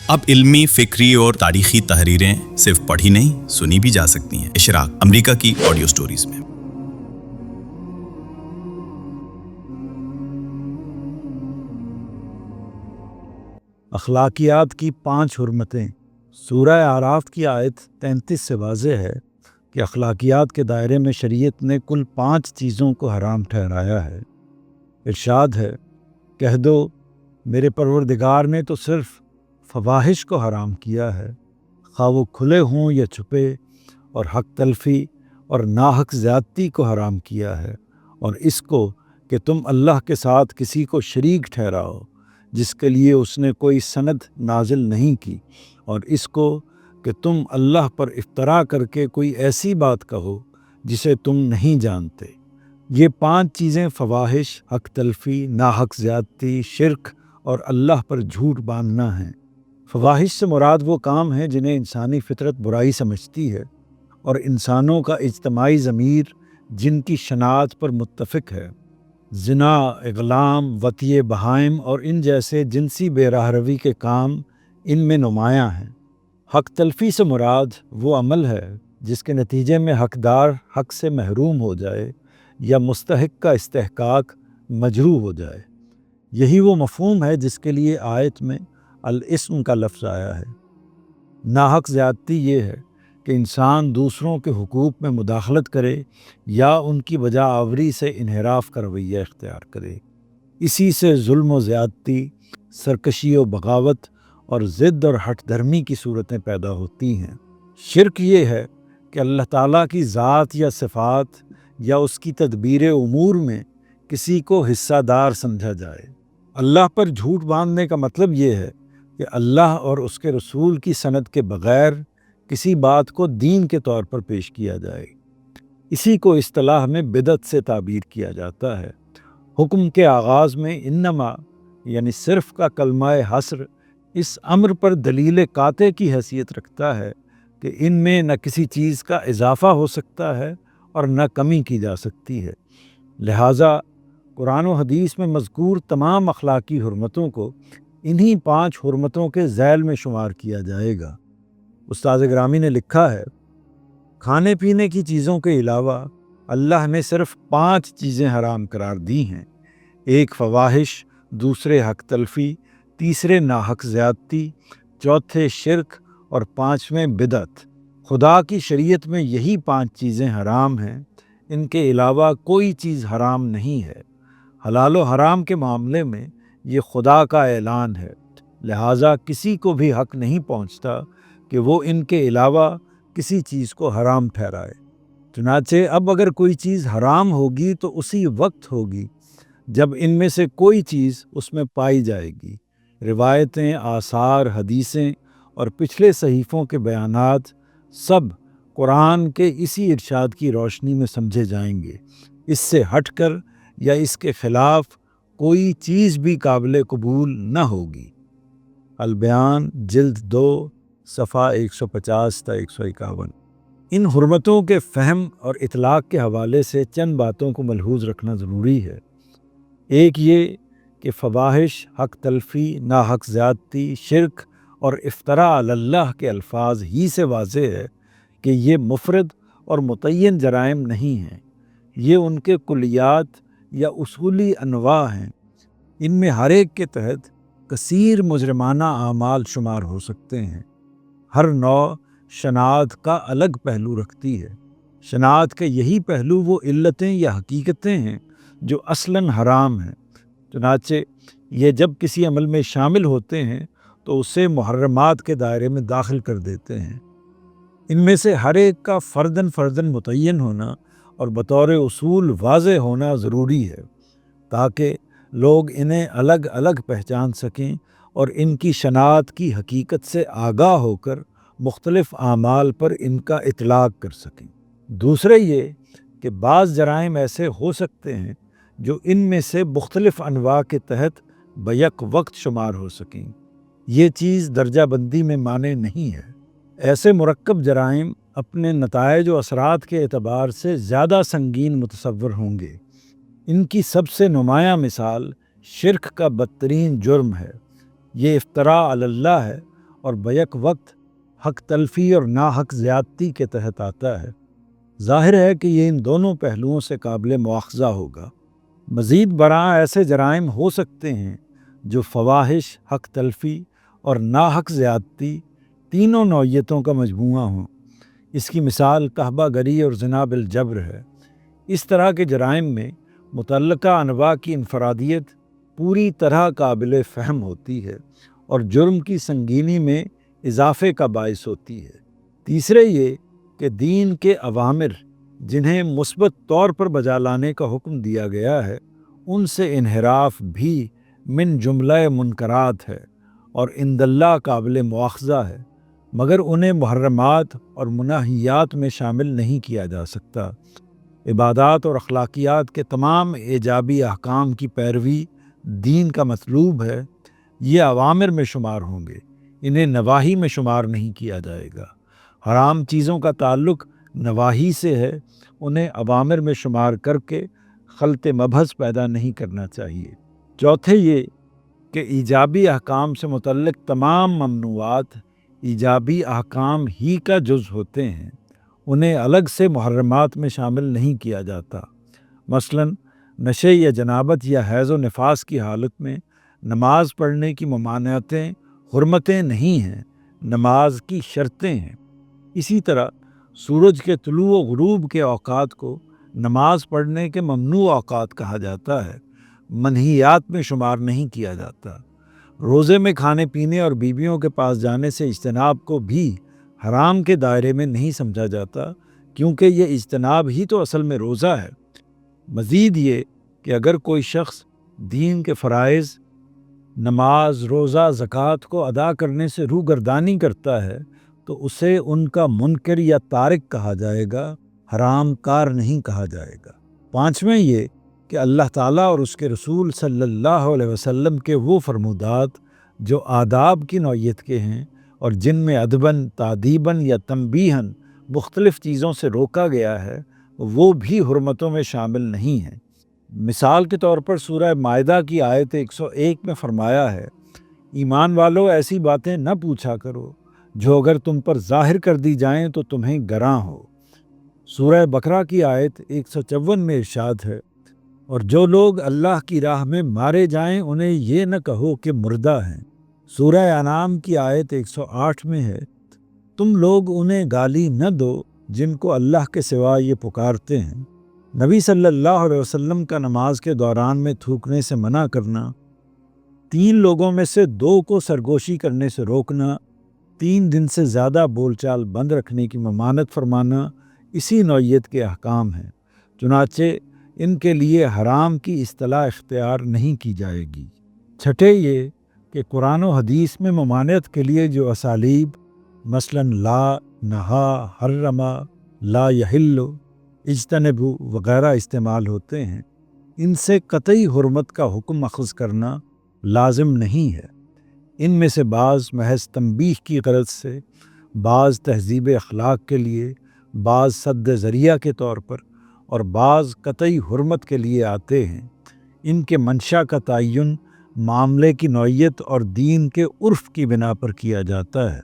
اب علمی، فکری اور تاریخی تحریریں صرف پڑھی نہیں سنی بھی جا سکتی ہیں۔ اشراق، امریکہ کی آڈیو سٹوریز میں۔ اخلاقیات کی 5 حرمتیں۔ سورہ اعراف کی آیت 33 سے واضح ہے کہ اخلاقیات کے دائرے میں شریعت نے کل 5 چیزوں کو حرام ٹھہرایا ہے۔ ارشاد ہے، کہہ دو میرے پروردگار نے تو صرف فواحش کو حرام کیا ہے، خواہ وہ کھلے ہوں یا چھپے، اور حق تلفی اور ناحق زیادتی کو حرام کیا ہے، اور اس کو کہ تم اللہ کے ساتھ کسی کو شریک ٹھہراؤ جس کے لیے اس نے کوئی سند نازل نہیں کی، اور اس کو کہ تم اللہ پر افترا کر کے کوئی ایسی بات کہو جسے تم نہیں جانتے۔ یہ 5 چیزیں فواحش، حق تلفی، ناحق زیادتی، شرک اور اللہ پر جھوٹ باندھنا ہیں۔ فواحش سے مراد وہ کام ہیں جنہیں انسانی فطرت برائی سمجھتی ہے، اور انسانوں کا اجتماعی ضمیر جن کی شناعت پر متفق ہے۔ زنا، اغلام، وطئ بہائم اور ان جیسے جنسی بے راہ روی کے کام ان میں نمایاں ہیں۔ حق تلفی سے مراد وہ عمل ہے جس کے نتیجے میں حقدار حق سے محروم ہو جائے یا مستحق کا استحقاق مجروح ہو جائے۔ یہی وہ مفہوم ہے جس کے لیے آیت میں الاسم کا لفظ آیا ہے۔ ناحق زیادتی یہ ہے کہ انسان دوسروں کے حقوق میں مداخلت کرے یا ان کی بجا آوری سے انحراف کا رویہ اختیار کرے۔ اسی سے ظلم و زیادتی، سرکشی و بغاوت اور ضد اور ہٹ دھرمی کی صورتیں پیدا ہوتی ہیں۔ شرک یہ ہے کہ اللہ تعالیٰ کی ذات یا صفات یا اس کی تدبیر امور میں کسی کو حصہ دار سمجھا جائے۔ اللہ پر جھوٹ باندھنے کا مطلب یہ ہے کہ اللہ اور اس کے رسول کی سند کے بغیر کسی بات کو دین کے طور پر پیش کیا جائے۔ اسی کو اصطلاح میں بدعت سے تعبیر کیا جاتا ہے۔ حکم کے آغاز میں انما یعنی صرف کا کلمہ حصر اس امر پر دلیل قاطع کی حیثیت رکھتا ہے کہ ان میں نہ کسی چیز کا اضافہ ہو سکتا ہے اور نہ کمی کی جا سکتی ہے۔ لہٰذا قرآن و حدیث میں مذکور تمام اخلاقی حرمتوں کو انہی 5 حرمتوں کے ذیل میں شمار کیا جائے گا۔ استاد گرامی نے لکھا ہے، کھانے پینے کی چیزوں کے علاوہ اللہ نے صرف 5 چیزیں حرام قرار دی ہیں۔ ایک فواحش، دوسرے حق تلفی، تیسرے ناحق زیادتی، چوتھے شرک اور 5ویں بدعت۔ خدا کی شریعت میں یہی 5 چیزیں حرام ہیں، ان کے علاوہ کوئی چیز حرام نہیں ہے۔ حلال و حرام کے معاملے میں یہ خدا کا اعلان ہے، لہٰذا کسی کو بھی حق نہیں پہنچتا کہ وہ ان کے علاوہ کسی چیز کو حرام ٹھہرائے۔ چنانچہ اب اگر کوئی چیز حرام ہوگی تو اسی وقت ہوگی جب ان میں سے کوئی چیز اس میں پائی جائے گی۔ روایتیں، آثار، حدیثیں اور پچھلے صحیفوں کے بیانات سب قرآن کے اسی ارشاد کی روشنی میں سمجھے جائیں گے۔ اس سے ہٹ کر یا اس کے خلاف کوئی چیز بھی قابل قبول نہ ہوگی۔ البیان جلد 2 صفحہ 150 تا 151۔ ان حرمتوں کے فہم اور اطلاق کے حوالے سے چند باتوں کو ملحوظ رکھنا ضروری ہے۔ ایک یہ کہ فواحش، حق تلفی، ناحق زیادتی، شرک اور افتراء علی اللہ کے الفاظ ہی سے واضح ہے کہ یہ مفرد اور متعین جرائم نہیں ہیں، یہ ان کے کلیات یا اصولی انواع ہیں۔ ان میں ہر ایک کے تحت کثیر مجرمانہ اعمال شمار ہو سکتے ہیں۔ ہر نوع شناعت کا الگ پہلو رکھتی ہے۔ شناعت کے یہی پہلو وہ علتیں یا حقیقتیں ہیں جو اصلاً حرام ہیں، چنانچہ یہ جب کسی عمل میں شامل ہوتے ہیں تو اسے محرمات کے دائرے میں داخل کر دیتے ہیں۔ ان میں سے ہر ایک کا فرداً متعین ہونا اور بطور اصول واضح ہونا ضروری ہے تاکہ لوگ انہیں الگ الگ پہچان سکیں اور ان کی شناعت کی حقیقت سے آگاہ ہو کر مختلف اعمال پر ان کا اطلاق کر سکیں۔ دوسرے یہ کہ بعض جرائم ایسے ہو سکتے ہیں جو ان میں سے مختلف انواع کے تحت بیک وقت شمار ہو سکیں۔ یہ چیز درجہ بندی میں مانع نہیں ہے۔ ایسے مرکب جرائم اپنے نتائج و اثرات کے اعتبار سے زیادہ سنگین متصور ہوں گے۔ ان کی سب سے نمایاں مثال شرک کا بدترین جرم ہے۔ یہ افتراء علی اللہ ہے اور بیک وقت حق تلفی اور ناحق زیادتی کے تحت آتا ہے۔ ظاہر ہے کہ یہ ان دونوں پہلوؤں سے قابل مواخذہ ہوگا۔ مزید برآں ایسے جرائم ہو سکتے ہیں جو فواحش، حق تلفی اور ناحق زیادتی تینوں نوعیتوں کا مجموعہ ہوں۔ اس کی مثال قحبہ گری اور زنا بالجبر ہے۔ اس طرح کے جرائم میں متعلقہ انواع کی انفرادیت پوری طرح قابل فہم ہوتی ہے اور جرم کی سنگینی میں اضافے کا باعث ہوتی ہے۔ تیسرے یہ کہ دین کے اوامر جنہیں مثبت طور پر بجا لانے کا حکم دیا گیا ہے، ان سے انحراف بھی من جملہ منکرات ہے اور عند اللہ قابل مواخذہ ہے، مگر انہیں محرمات اور مناہیات میں شامل نہیں کیا جا سکتا۔ عبادات اور اخلاقیات کے تمام ایجابی احکام کی پیروی دین کا مطلوب ہے، یہ اوامر میں شمار ہوں گے، انہیں نواہی میں شمار نہیں کیا جائے گا۔ حرام چیزوں کا تعلق نواہی سے ہے، انہیں اوامر میں شمار کر کے خلط مبحث پیدا نہیں کرنا چاہیے۔ چوتھے یہ کہ ایجابی احکام سے متعلق تمام ممنوعات ایجابی احکام ہی کا جز ہوتے ہیں، انہیں الگ سے محرمات میں شامل نہیں کیا جاتا۔ مثلاً نشے یا جنابت یا حیض و نفاس کی حالت میں نماز پڑھنے کی ممانعتیں حرمتیں نہیں ہیں، نماز کی شرطیں ہیں۔ اسی طرح سورج کے طلوع و غروب کے اوقات کو نماز پڑھنے کے ممنوع اوقات کہا جاتا ہے، منہیات میں شمار نہیں کیا جاتا۔ روزے میں کھانے پینے اور بیویوں کے پاس جانے سے اجتناب کو بھی حرام کے دائرے میں نہیں سمجھا جاتا، کیونکہ یہ اجتناب ہی تو اصل میں روزہ ہے۔ مزید یہ کہ اگر کوئی شخص دین کے فرائض نماز، روزہ، زکوٰۃ کو ادا کرنے سے روگردانی کرتا ہے تو اسے ان کا منکر یا تارک کہا جائے گا، حرام کار نہیں کہا جائے گا۔ پانچویں یہ کہ اللہ تعالیٰ اور اس کے رسول صلی اللہ علیہ وسلم کے وہ فرمودات جو آداب کی نوعیت کے ہیں اور جن میں ادباً، تادیباً یا تنبیہاً مختلف چیزوں سے روکا گیا ہے، وہ بھی حرمتوں میں شامل نہیں ہیں۔ مثال کے طور پر سورہ مائدہ کی آیت 101 میں فرمایا ہے، ایمان والو ایسی باتیں نہ پوچھا کرو جو اگر تم پر ظاہر کر دی جائیں تو تمہیں گراں ہو۔ سورہ بقرہ کی آیت 154 میں ارشاد ہے، اور جو لوگ اللہ کی راہ میں مارے جائیں انہیں یہ نہ کہو کہ مردہ ہیں۔ سورہ انعام کی آیت 108 میں ہے، تم لوگ انہیں گالی نہ دو جن کو اللہ کے سوا یہ پکارتے ہیں۔ نبی صلی اللہ علیہ وسلم کا نماز کے دوران میں تھوکنے سے منع کرنا، 3 لوگوں میں سے 2 کو سرگوشی کرنے سے روکنا، 3 دن سے زیادہ بول چال بند رکھنے کی ممانعت فرمانا اسی نوعیت کے احکام ہیں، چنانچہ ان کے لیے حرام کی اصطلاح اختیار نہیں کی جائے گی۔ چھٹے یہ کہ قرآن و حدیث میں ممانعت کے لیے جو اسالیب مثلاً لا، نہا، حرما، لا یحل، اجتنبو وغیرہ استعمال ہوتے ہیں، ان سے قطعی حرمت کا حکم اخذ کرنا لازم نہیں ہے۔ ان میں سے بعض محض تنبیہ کی غرض سے، بعض تہذیب اخلاق کے لیے، بعض سد ذریعہ کے طور پر اور بعض قطعی حرمت کے لیے آتے ہیں۔ ان کے منشا کا تعین معاملے کی نوعیت اور دین کے عرف کی بنا پر کیا جاتا ہے۔